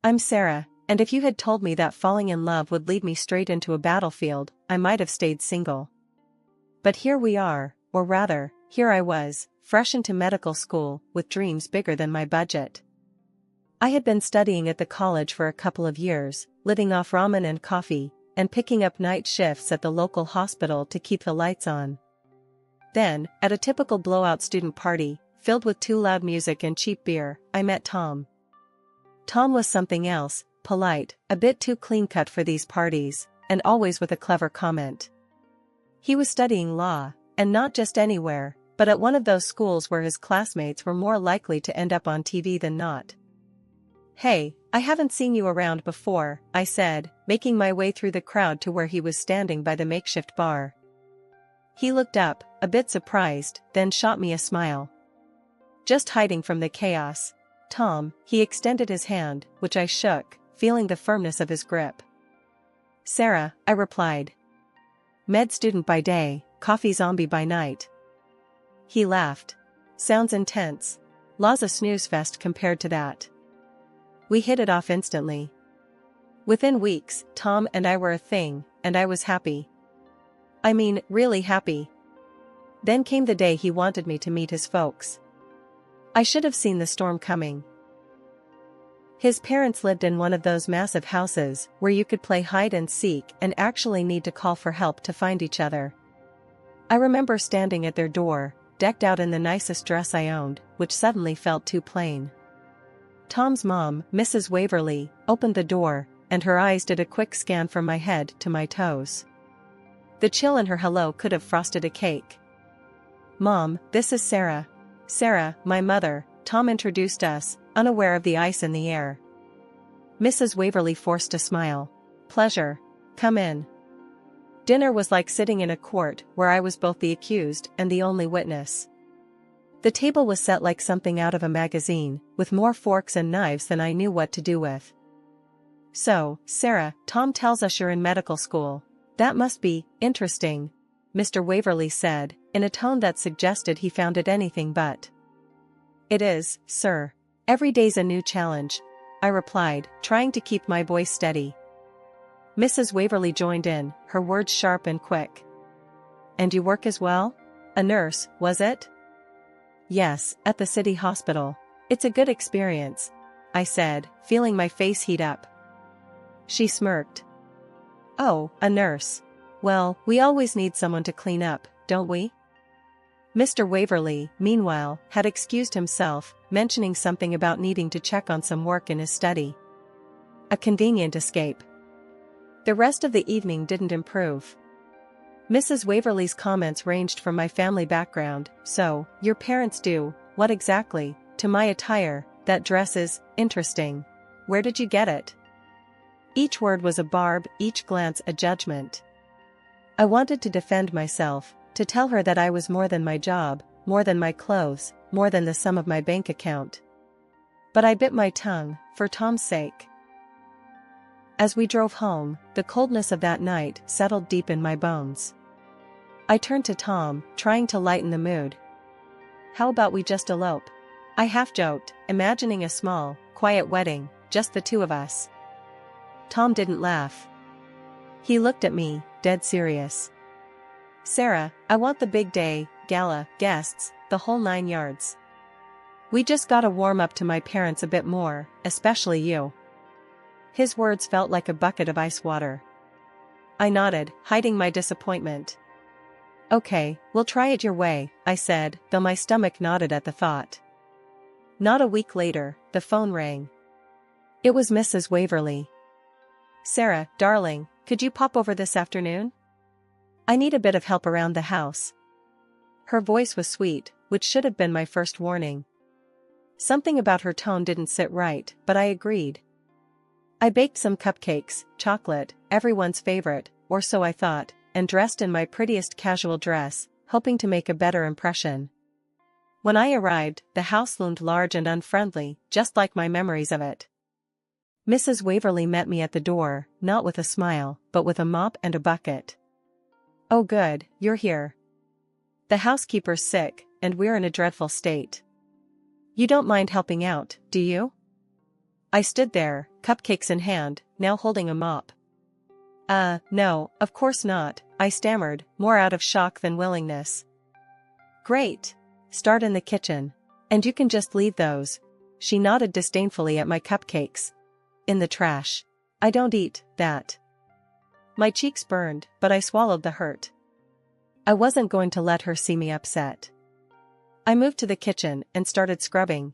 I'm Sarah, and if you had told me that falling in love would lead me straight into a battlefield, I might have stayed single. But here we are, or rather, here I was, fresh into medical school, with dreams bigger than my budget. I had been studying at the college for a couple of years, living off ramen and coffee, and picking up night shifts at the local hospital to keep the lights on. Then, at a typical blowout student party, filled with too loud music and cheap beer, I met Tom. Tom was something else, polite, a bit too clean-cut for these parties, and always with a clever comment. He was studying law, and not just anywhere, but at one of those schools where his classmates were more likely to end up on TV than not. "Hey, I haven't seen you around before," I said, making my way through the crowd to where he was standing by the makeshift bar. He looked up, a bit surprised, then shot me a smile. "Just hiding from the chaos, Tom." He extended his hand, which I shook, feeling the firmness of his grip. "Sarah," I replied. "Med student by day, coffee zombie by night." He laughed. "Sounds intense. Law's a snooze fest compared to that." We hit it off instantly. Within weeks, Tom and I were a thing, and I was happy. I mean, really happy. Then came the day he wanted me to meet his folks. I should have seen the storm coming. His parents lived in one of those massive houses where you could play hide and seek and actually need to call for help to find each other. I remember standing at their door, decked out in the nicest dress I owned, which suddenly felt too plain. Tom's mom, Mrs. Waverly, opened the door, and her eyes did a quick scan from my head to my toes. The chill in her hello could have frosted a cake. "Mom, this is Sarah." "Sarah, my mother," Tom introduced us, unaware of the ice in the air. Mrs. Waverly forced a smile. "Pleasure. Come in." Dinner was like sitting in a court where I was both the accused and the only witness. The table was set like something out of a magazine, with more forks and knives than I knew what to do with. "So, Sarah, Tom tells us you're in medical school. That must be interesting," Mr. Waverly said, in a tone that suggested he found it anything but. "It is, sir. Every day's a new challenge," I replied, trying to keep my voice steady. Mrs. Waverly joined in, her words sharp and quick. "And you work as well? A nurse, was it?" "Yes, at the city hospital. It's a good experience," I said, feeling my face heat up. She smirked. "Oh, a nurse. Well, we always need someone to clean up, don't we?" Mr. Waverly, meanwhile, had excused himself, mentioning something about needing to check on some work in his study. A convenient escape. The rest of the evening didn't improve. Mrs. Waverly's comments ranged from my family background, "So, your parents do, what exactly?" to my attire, "That dress is interesting. Where did you get it?" Each word was a barb, each glance a judgment. I wanted to defend myself, to tell her that I was more than my job, more than my clothes, more than the sum of my bank account. But I bit my tongue, for Tom's sake. As we drove home, the coldness of that night settled deep in my bones. I turned to Tom, trying to lighten the mood. "How about we just elope?" I half-joked, imagining a small, quiet wedding, just the two of us. Tom didn't laugh. He looked at me, dead serious. "Sarah, I want the big day, gala, guests, the whole 9 yards. We just gotta warm up to my parents a bit more, especially you." His words felt like a bucket of ice water. I nodded, hiding my disappointment. "Okay, we'll try it your way," I said, though my stomach knotted at the thought. Not a week later, the phone rang. It was Mrs. Waverly. "Sarah, darling, could you pop over this afternoon? I need a bit of help around the house." Her voice was sweet, which should have been my first warning. Something about her tone didn't sit right, but I agreed. I baked some cupcakes, chocolate, everyone's favorite, or so I thought, and dressed in my prettiest casual dress, hoping to make a better impression. When I arrived, the house loomed large and unfriendly, just like my memories of it. Mrs. Waverly met me at the door, not with a smile, but with a mop and a bucket. "Oh good, you're here. The housekeeper's sick, and we're in a dreadful state. You don't mind helping out, do you?" I stood there, cupcakes in hand, now holding a mop. No, of course not, I stammered, more out of shock than willingness. Great. Start in the kitchen. And you can just leave those. She nodded disdainfully at my cupcakes. In the trash. I don't eat that. My cheeks burned, but I swallowed the hurt. I wasn't going to let her see me upset. I moved to the kitchen and started scrubbing.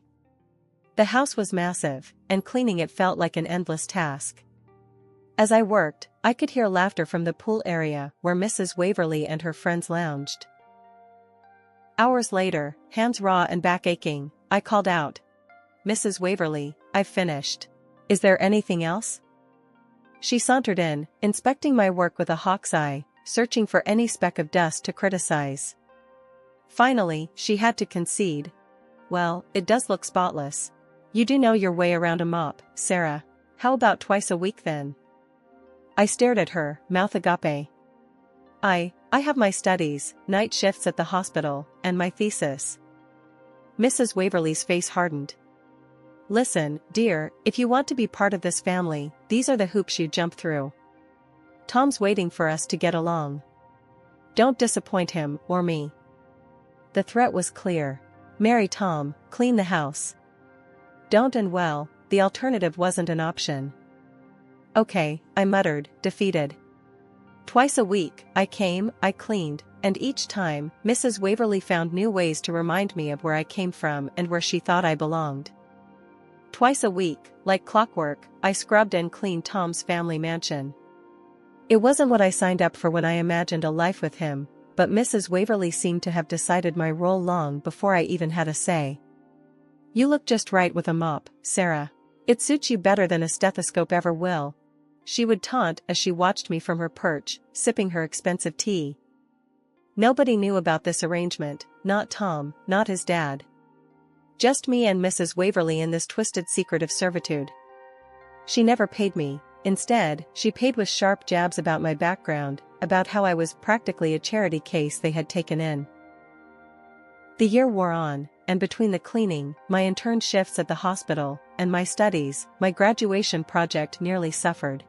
The house was massive, and cleaning it felt like an endless task. As I worked, I could hear laughter from the pool area where Mrs. Waverly and her friends lounged. Hours later, hands raw and back aching, I called out. Mrs. Waverly, I've finished. Is there anything else? She sauntered in, inspecting my work with a hawk's eye, searching for any speck of dust to criticize. Finally, she had to concede. Well, it does look spotless. You do know your way around a mop, Sarah. How about twice a week then? I stared at her, mouth agape. I have my studies, night shifts at the hospital, and my thesis. Mrs. Waverly's face hardened. Listen, dear, if you want to be part of this family, these are the hoops you jump through. Tom's waiting for us to get along. Don't disappoint him, or me. The threat was clear. Marry Tom, clean the house. Don't, and well, the alternative wasn't an option. Okay, I muttered, defeated. Twice a week, I came, I cleaned, and each time, Mrs. Waverly found new ways to remind me of where I came from and where she thought I belonged. Twice a week, like clockwork, I scrubbed and cleaned Tom's family mansion. It wasn't what I signed up for when I imagined a life with him, but Mrs. Waverly seemed to have decided my role long before I even had a say. You look just right with a mop, Sarah. It suits you better than a stethoscope ever will. She would taunt as she watched me from her perch, sipping her expensive tea. Nobody knew about this arrangement, not Tom, not his dad. Just me and Mrs. Waverly in this twisted secret of servitude. She never paid me. Instead, she paid with sharp jabs about my background, about how I was practically a charity case they had taken in. The year wore on, and between the cleaning, my intern shifts at the hospital, and my studies, my graduation project nearly suffered.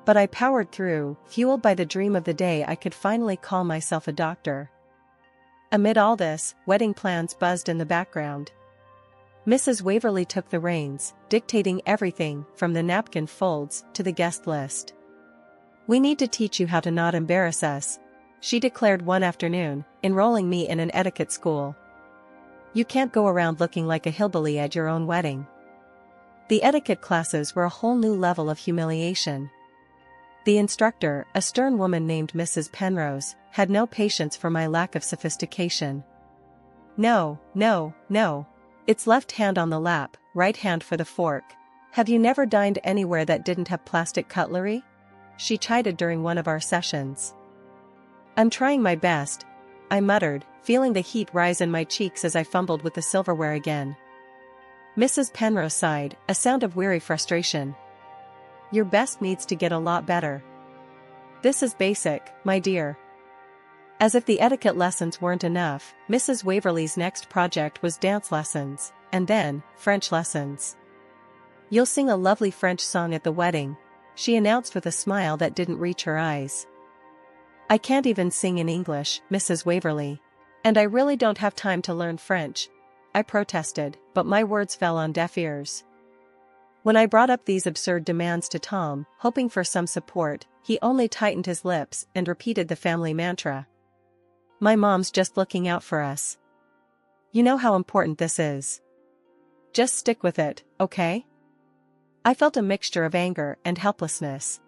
But I powered through, fueled by the dream of the day I could finally call myself a doctor. Amid all this, wedding plans buzzed in the background. Mrs. Waverly took the reins, dictating everything from the napkin folds to the guest list. We need to teach you how to not embarrass us, she declared one afternoon, enrolling me in an etiquette school. You can't go around looking like a hillbilly at your own wedding. The etiquette classes were a whole new level of humiliation. The instructor, a stern woman named Mrs. Penrose, had no patience for my lack of sophistication. No. It's left hand on the lap, right hand for the fork. Have you never dined anywhere that didn't have plastic cutlery? She chided during one of our sessions. I'm trying my best, I muttered, feeling the heat rise in my cheeks as I fumbled with the silverware again. Mrs. Penrose sighed, a sound of weary frustration. Your best needs to get a lot better. This is basic, my dear. As if the etiquette lessons weren't enough, Mrs. Waverly's next project was dance lessons, and then, French lessons. You'll sing a lovely French song at the wedding, she announced with a smile that didn't reach her eyes. I can't even sing in English, Mrs. Waverly. And I really don't have time to learn French, I protested, but my words fell on deaf ears. When I brought up these absurd demands to Tom, hoping for some support, he only tightened his lips and repeated the family mantra. My mom's just looking out for us. You know how important this is. Just stick with it, okay? I felt a mixture of anger and helplessness.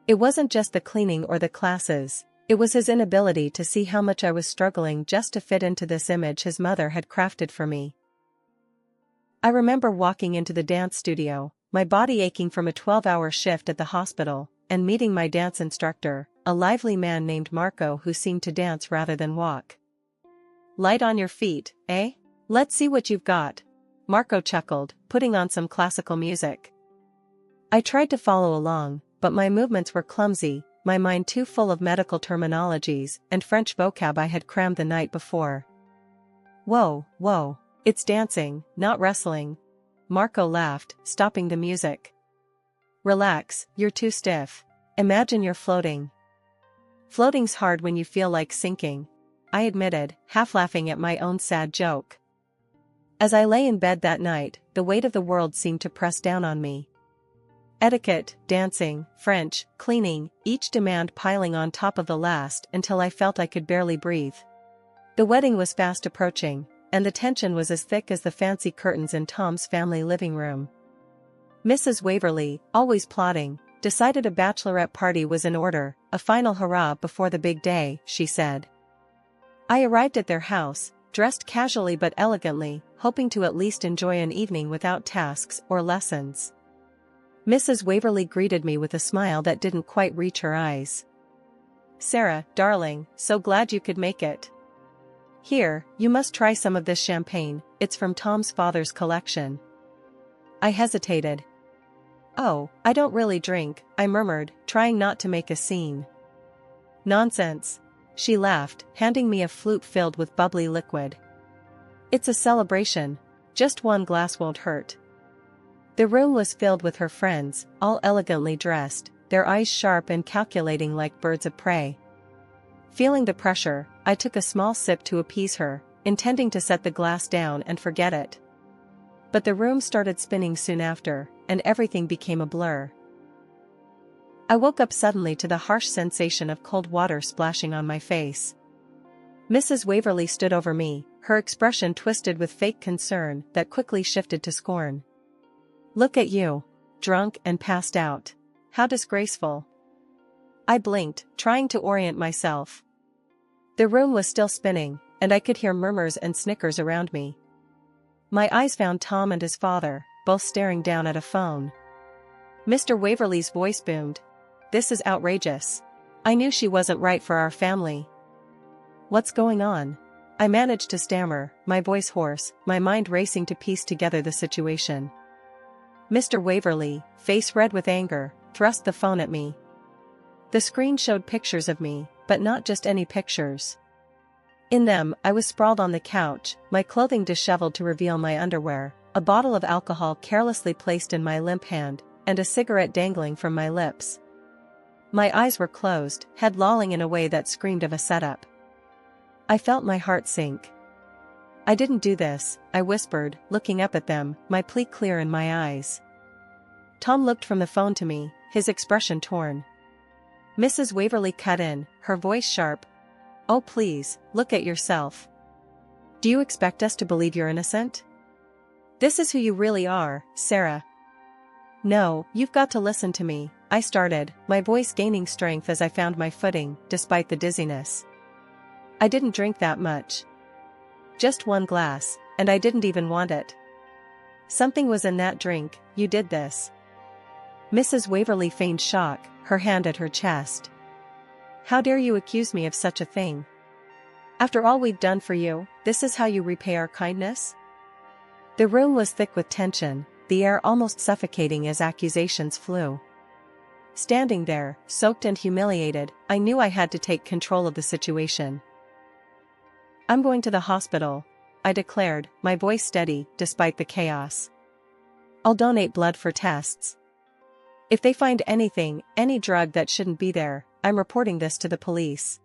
It wasn't just the cleaning or the classes, it was his inability to see how much I was struggling just to fit into this image his mother had crafted for me. I remember walking into the dance studio, my body aching from a 12-hour shift at the hospital, and meeting my dance instructor, a lively man named Marco who seemed to dance rather than walk. Light on your feet, eh? Let's see what you've got. Marco chuckled, putting on some classical music. I tried to follow along, but my movements were clumsy, my mind too full of medical terminologies and French vocab I had crammed the night before. Whoa, it's dancing, not wrestling. Marco laughed, stopping the music. Relax, you're too stiff. Imagine you're floating. Floating's hard when you feel like sinking, I admitted, half laughing at my own sad joke. As I lay in bed that night, the weight of the world seemed to press down on me. Etiquette, dancing, French, cleaning, each demand piling on top of the last until I felt I could barely breathe. The wedding was fast approaching, and the tension was as thick as the fancy curtains in Tom's family living room. Mrs. Waverly, always plotting, decided a bachelorette party was in order, a final hurrah before the big day, she said. I arrived at their house, dressed casually but elegantly, hoping to at least enjoy an evening without tasks or lessons. Mrs. Waverly greeted me with a smile that didn't quite reach her eyes. Sarah, darling, so glad you could make it. Here, you must try some of this champagne, it's from Tom's father's collection. I hesitated. Oh, I don't really drink, I murmured, trying not to make a scene. Nonsense. She laughed, handing me a flute filled with bubbly liquid. It's a celebration. Just one glass won't hurt. The room was filled with her friends, all elegantly dressed, their eyes sharp and calculating like birds of prey. Feeling the pressure, I took a small sip to appease her, intending to set the glass down and forget it. But the room started spinning soon after, and everything became a blur. I woke up suddenly to the harsh sensation of cold water splashing on my face. Mrs. Waverly stood over me, her expression twisted with fake concern that quickly shifted to scorn. Look at you. Drunk and passed out. How disgraceful. I blinked, trying to orient myself. The room was still spinning, and I could hear murmurs and snickers around me. My eyes found Tom and his father, both staring down at a phone. Mr. Waverly's voice boomed. This is outrageous. I knew she wasn't right for our family. What's going on? I managed to stammer, my voice hoarse, my mind racing to piece together the situation. Mr. Waverly, face red with anger, thrust the phone at me. The screen showed pictures of me, but not just any pictures. In them, I was sprawled on the couch, my clothing disheveled to reveal my underwear, a bottle of alcohol carelessly placed in my limp hand, and a cigarette dangling from my lips. My eyes were closed, head lolling in a way that screamed of a setup. I felt my heart sink. I didn't do this, I whispered, looking up at them, my plea clear in my eyes. Tom looked from the phone to me, his expression torn. Mrs. Waverly cut in, her voice sharp. Oh please, look at yourself. Do you expect us to believe you're innocent? This is who you really are, Sarah. No, you've got to listen to me, I started, my voice gaining strength as I found my footing, despite the dizziness. I didn't drink that much. Just one glass, and I didn't even want it. Something was in that drink, you did this. Mrs. Waverly feigned shock, her hand at her chest. How dare you accuse me of such a thing? After all we've done for you, this is how you repay our kindness? The room was thick with tension, the air almost suffocating as accusations flew. Standing there, soaked and humiliated, I knew I had to take control of the situation. I'm going to the hospital, I declared, my voice steady, despite the chaos. I'll donate blood for tests. If they find anything, any drug that shouldn't be there, I'm reporting this to the police.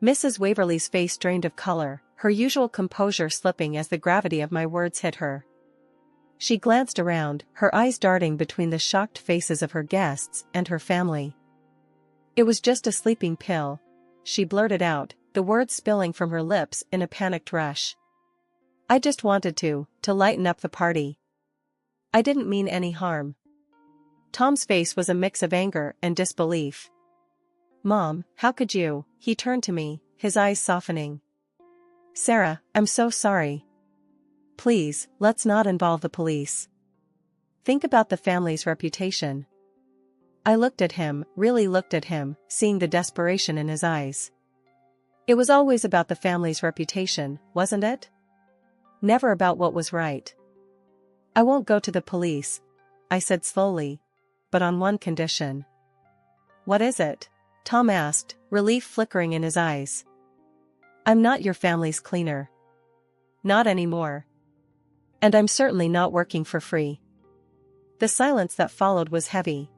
Mrs. Waverly's face drained of color, her usual composure slipping as the gravity of my words hit her. She glanced around, her eyes darting between the shocked faces of her guests and her family. It was just a sleeping pill, she blurted out, the words spilling from her lips in a panicked rush. I just wanted to lighten up the party. I didn't mean any harm. Tom's face was a mix of anger and disbelief. Mom, how could you? He turned to me, his eyes softening. Sarah, I'm so sorry. Please, let's not involve the police. Think about the family's reputation. I looked at him, really looked at him, seeing the desperation in his eyes. It was always about the family's reputation, wasn't it? Never about what was right. I won't go to the police, I said slowly, but on one condition. What is it? Tom asked, relief flickering in his eyes. I'm not your family's cleaner. Not anymore. And I'm certainly not working for free. The silence that followed was heavy.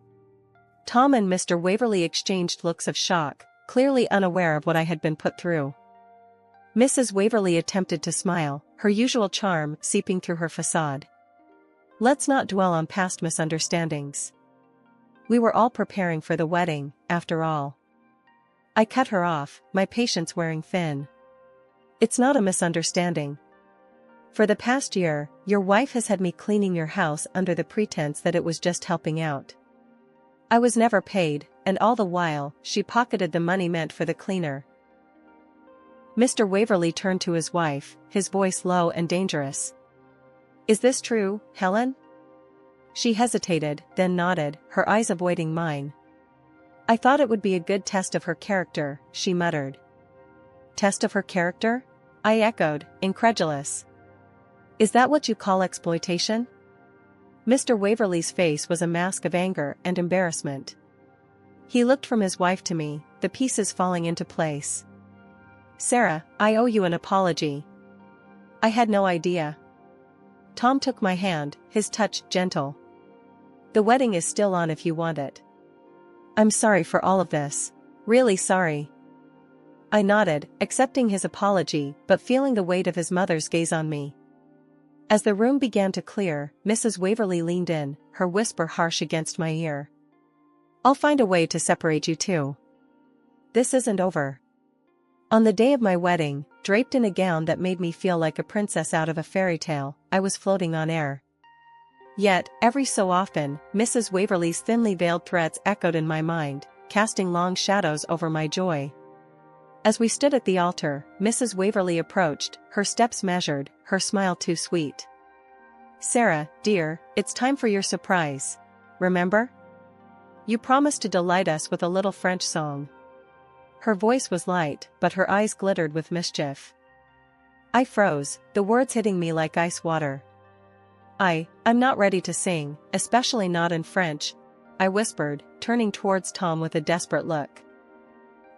Tom and Mr. Waverley exchanged looks of shock, clearly unaware of what I had been put through. Mrs. Waverley attempted to smile, her usual charm seeping through her facade. Let's not dwell on past misunderstandings. We were all preparing for the wedding, after all. I cut her off, my patience wearing thin. It's not a misunderstanding. For the past year, your wife has had me cleaning your house under the pretense that it was just helping out. I was never paid, and all the while, she pocketed the money meant for the cleaner. Mr. Waverley turned to his wife, his voice low and dangerous. Is this true, Helen? She hesitated, then nodded, her eyes avoiding mine. I thought it would be a good test of her character, she muttered. Test of her character? I echoed, incredulous. Is that what you call exploitation? Mr. Waverley's face was a mask of anger and embarrassment. He looked from his wife to me, the pieces falling into place. Sarah, I owe you an apology. I had no idea. Tom took my hand, his touch gentle. The wedding is still on if you want it. I'm sorry for all of this. Really sorry. I nodded, accepting his apology but feeling the weight of his mother's gaze on me. As the room began to clear, Mrs. Waverley leaned in, her whisper harsh against my ear. I'll find a way to separate you two. This isn't over. On the day of my wedding, draped in a gown that made me feel like a princess out of a fairy tale, I was floating on air. Yet, every so often, Mrs. Waverley's thinly veiled threats echoed in my mind, casting long shadows over my joy. As we stood at the altar, Mrs. Waverley approached, her steps measured, her smile too sweet. Sarah, dear, it's time for your surprise. Remember? You promised to delight us with a little French song. Her voice was light, but her eyes glittered with mischief. I froze, the words hitting me like ice water. I'm not ready to sing, especially not in French, I whispered, turning towards Tom with a desperate look.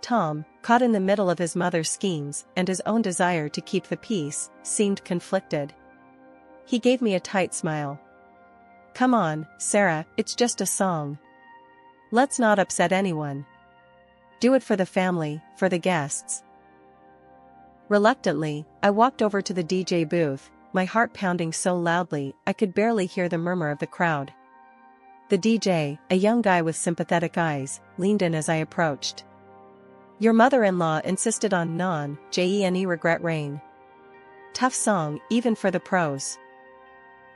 Tom, caught in the middle of his mother's schemes and his own desire to keep the peace, seemed conflicted. He gave me a tight smile. Come on, Sarah, it's just a song. Let's not upset anyone. Do it for the family, for the guests. Reluctantly, I walked over to the DJ booth, my heart pounding so loudly I could barely hear the murmur of the crowd. The DJ, a young guy with sympathetic eyes, leaned in as I approached. Your mother-in-law insisted on non-Jene regret rain. Tough song, even for the pros.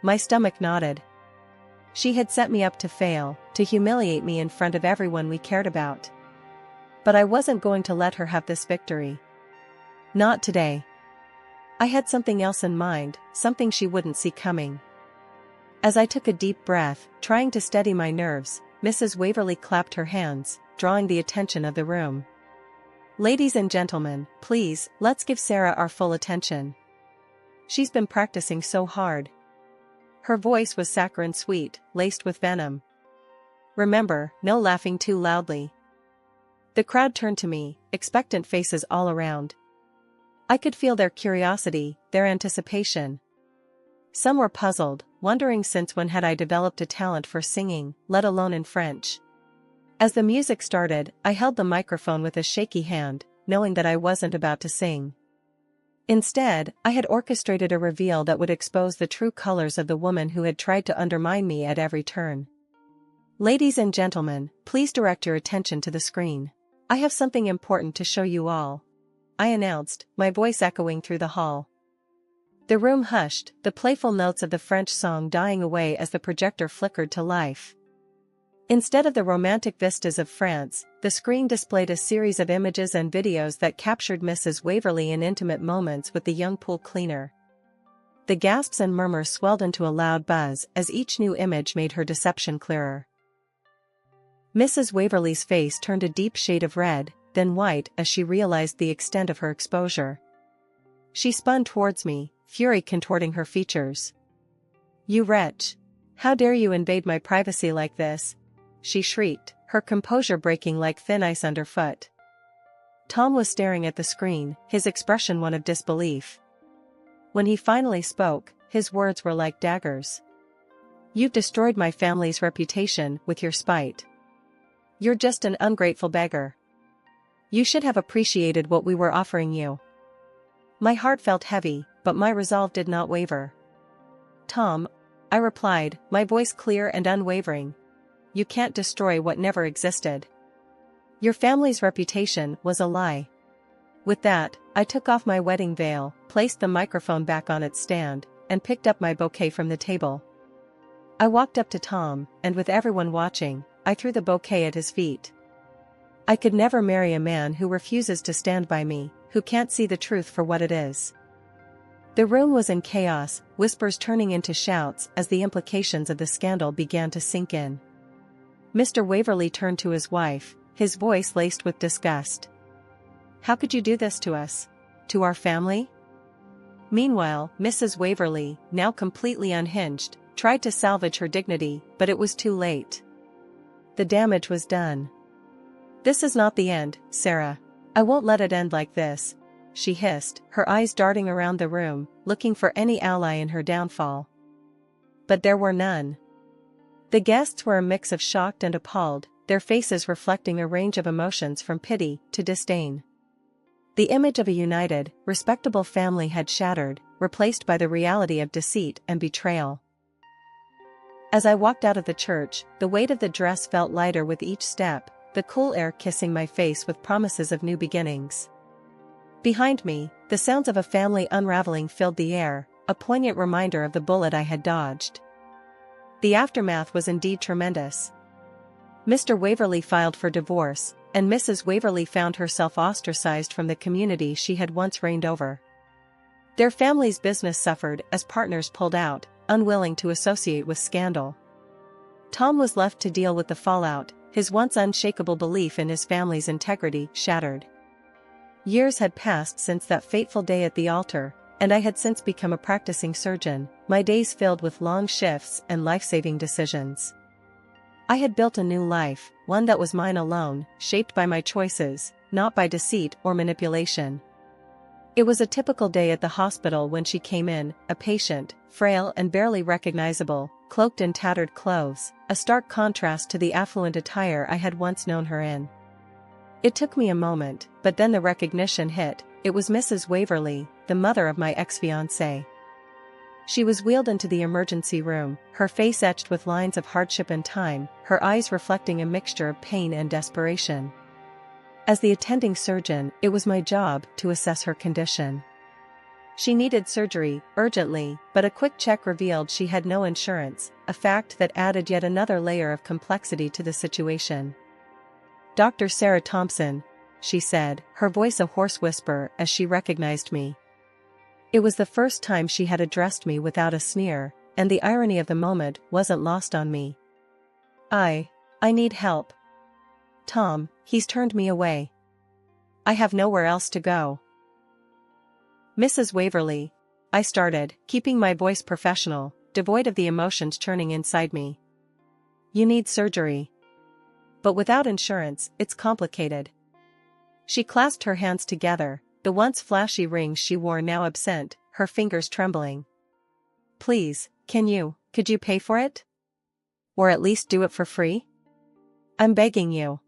My stomach nodded. She had set me up to fail, to humiliate me in front of everyone we cared about. But I wasn't going to let her have this victory. Not today. I had something else in mind, something she wouldn't see coming. As I took a deep breath, trying to steady my nerves, Mrs. Waverley clapped her hands, drawing the attention of the room. Ladies and gentlemen, please, let's give Sarah our full attention. She's been practicing so hard. Her voice was saccharine sweet, laced with venom. Remember, no laughing too loudly. The crowd turned to me, expectant faces all around. I could feel their curiosity, their anticipation. Some were puzzled, wondering since when had I developed a talent for singing, let alone in French. As the music started, I held the microphone with a shaky hand, knowing that I wasn't about to sing. Instead, I had orchestrated a reveal that would expose the true colors of the woman who had tried to undermine me at every turn. Ladies and gentlemen, please direct your attention to the screen. I have something important to show you all, I announced, my voice echoing through the hall. The room hushed, the playful notes of the French song dying away as the projector flickered to life. Instead of the romantic vistas of France, the screen displayed a series of images and videos that captured Mrs. Waverley in intimate moments with the young pool cleaner. The gasps and murmurs swelled into a loud buzz as each new image made her deception clearer. Mrs. Waverley's face turned a deep shade of red, then white as she realized the extent of her exposure. She spun towards me, fury contorting her features. You wretch! How dare you invade my privacy like this? She shrieked, her composure breaking like thin ice underfoot. Tom was staring at the screen, his expression one of disbelief. When he finally spoke, his words were like daggers. You've destroyed my family's reputation with your spite. You're just an ungrateful beggar. You should have appreciated what we were offering you. My heart felt heavy, but my resolve did not waver. Tom, I replied, my voice clear and unwavering. You can't destroy what never existed. Your family's reputation was a lie. With that, I took off my wedding veil, placed the microphone back on its stand, and picked up my bouquet from the table. I walked up to Tom, and with everyone watching, I threw the bouquet at his feet. I could never marry a man who refuses to stand by me, who can't see the truth for what it is. The room was in chaos, whispers turning into shouts as the implications of the scandal began to sink in. Mr. Waverley turned to his wife, his voice laced with disgust. How could you do this to us? To our family? Meanwhile, Mrs. Waverley, now completely unhinged, tried to salvage her dignity, but it was too late. The damage was done. This is not the end, Sarah. I won't let it end like this, she hissed, her eyes darting around the room, looking for any ally in her downfall. But there were none. The guests were a mix of shocked and appalled, their faces reflecting a range of emotions from pity to disdain. The image of a united, respectable family had shattered, replaced by the reality of deceit and betrayal. As I walked out of the church, the weight of the dress felt lighter with each step, the cool air kissing my face with promises of new beginnings. Behind me, the sounds of a family unraveling filled the air, a poignant reminder of the bullet I had dodged. The aftermath was indeed tremendous. Mr. Waverley filed for divorce, and Mrs. Waverley found herself ostracized from the community she had once reigned over. Their family's business suffered as partners pulled out, unwilling to associate with scandal. Tom was left to deal with the fallout, his once unshakable belief in his family's integrity shattered. Years had passed since that fateful day at the altar, and I had since become a practicing surgeon, my days filled with long shifts and life-saving decisions. I had built a new life, one that was mine alone, shaped by my choices, not by deceit or manipulation. It was a typical day at the hospital when she came in, a patient, frail and barely recognizable, cloaked in tattered clothes, a stark contrast to the affluent attire I had once known her in. It took me a moment, but then the recognition hit. It was Mrs. Waverley, the mother of my ex-fiancé. She was wheeled into the emergency room, her face etched with lines of hardship and time, her eyes reflecting a mixture of pain and desperation. As the attending surgeon, it was my job to assess her condition. She needed surgery, urgently, but a quick check revealed she had no insurance, a fact that added yet another layer of complexity to the situation. Dr. Sarah Thompson, she said, her voice a hoarse whisper as she recognized me. It was the first time she had addressed me without a sneer, and the irony of the moment wasn't lost on me. I need help. Tom, he's turned me away. I have nowhere else to go. Mrs. Waverley, I started, keeping my voice professional, devoid of the emotions churning inside me. You need surgery. But without insurance, it's complicated. She clasped her hands together, the once flashy rings she wore now absent, her fingers trembling. Please, could you pay for it? Or at least do it for free? I'm begging you.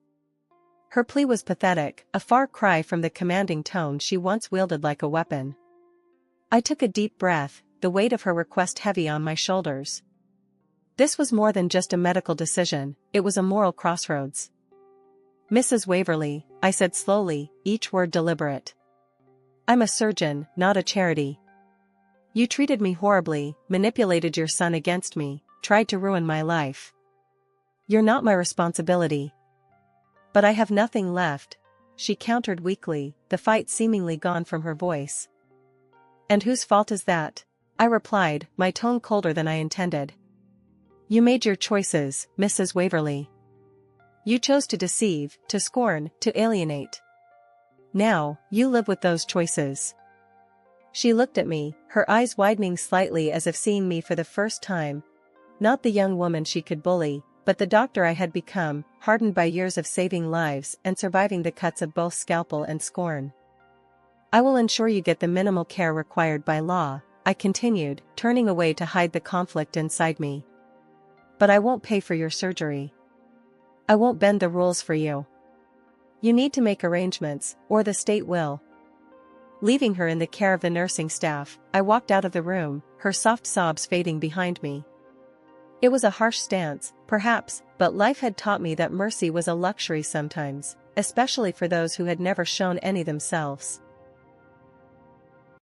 Her plea was pathetic, a far cry from the commanding tone she once wielded like a weapon. I took a deep breath, the weight of her request heavy on my shoulders. This was more than just a medical decision, it was a moral crossroads. Mrs. Waverley, I said slowly, each word deliberate. I'm a surgeon, not a charity. You treated me horribly, manipulated your son against me, tried to ruin my life. You're not my responsibility. But I have nothing left, she countered weakly, the fight seemingly gone from her voice. And whose fault is that? I replied, my tone colder than I intended. You made your choices, Mrs. Waverley. You chose to deceive, to scorn, to alienate. Now, you live with those choices. She looked at me, her eyes widening slightly as if seeing me for the first time. Not the young woman she could bully, but the doctor I had become, hardened by years of saving lives and surviving the cuts of both scalpel and scorn. I will ensure you get the minimal care required by law, I continued, turning away to hide the conflict inside me. But I won't pay for your surgery. I won't bend the rules for you. You need to make arrangements, or the state will. Leaving her in the care of the nursing staff, I walked out of the room, her soft sobs fading behind me. It was a harsh stance, perhaps, but life had taught me that mercy was a luxury sometimes, especially for those who had never shown any themselves.